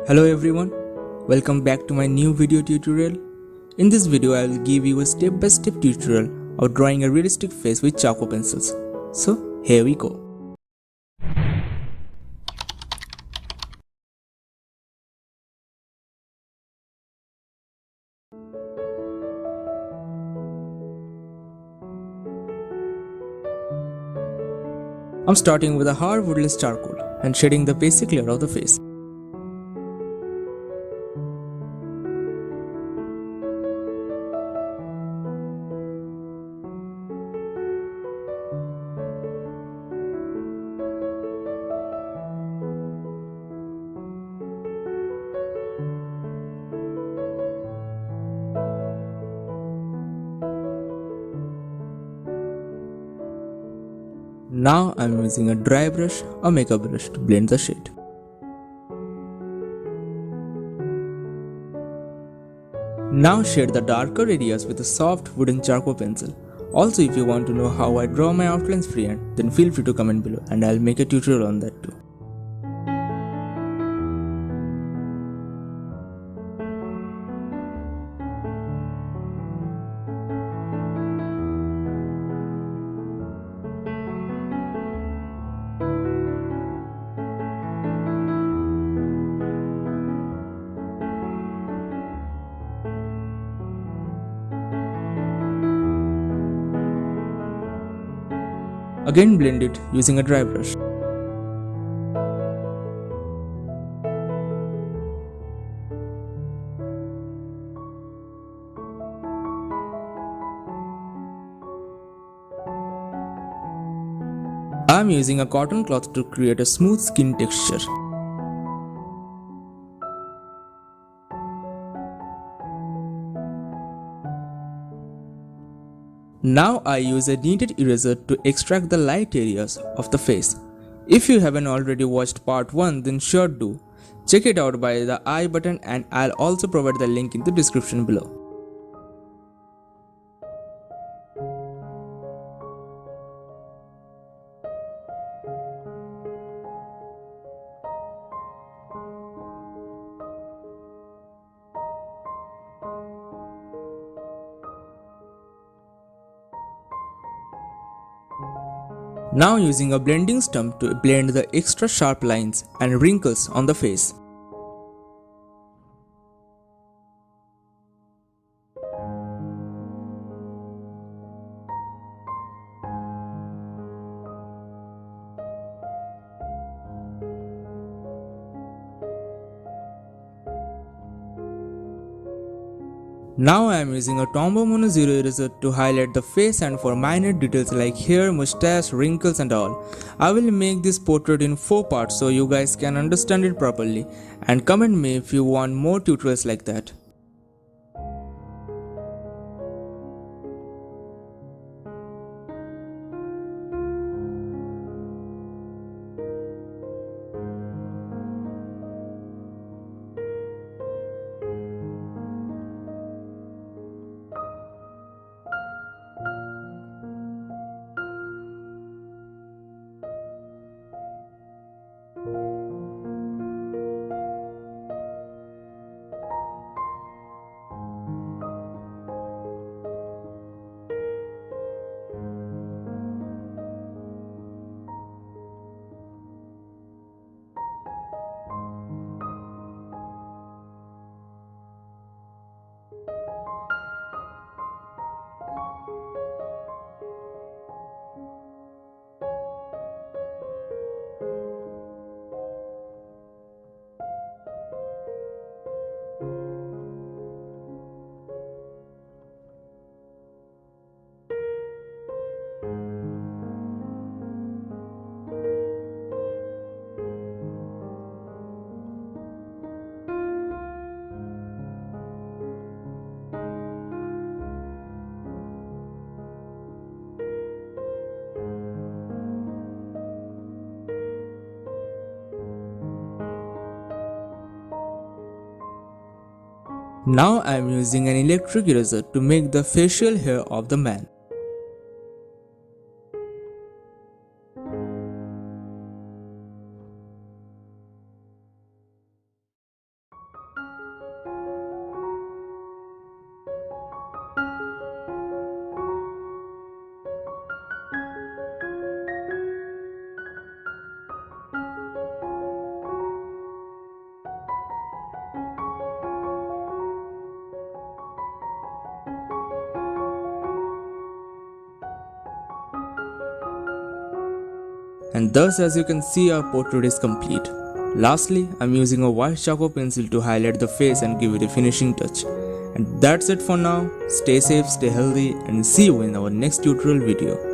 Hello everyone, welcome back to my new video tutorial. In this video I will give you a step-by-step tutorial of drawing a realistic face with charcoal pencils. So here we go. I'm starting with a hard woodless charcoal and shading the basic layer of the face. Now I'm using a dry brush or makeup brush to blend the shade. Now shade the darker areas with a soft wooden charcoal pencil. Also, if you want to know how I draw my outlines freehand, then feel free to comment below and I'll make a tutorial on that too. Again blend it using a dry brush. I am using a cotton cloth to create a smooth skin texture. Now I use a kneaded eraser to extract the light areas of the face. If you haven't already watched part 1, then sure do. Check it out by the I button and I'll also provide the link in the description below. Now using a blending stump to blend the extra sharp lines and wrinkles on the face. Now I am using a Tombow Mono Zero eraser to highlight the face and for minor details like hair, mustache, wrinkles and all. I will make this portrait in 4 parts so you guys can understand it properly, and comment me if you want more tutorials like that. Now I am using an electric eraser to make the facial hair of the man. And thus, as you can see, our portrait is complete. Lastly, I'm using a white charcoal pencil to highlight the face and give it a finishing touch. And that's it for now. Stay safe, stay healthy, and see you in our next tutorial video.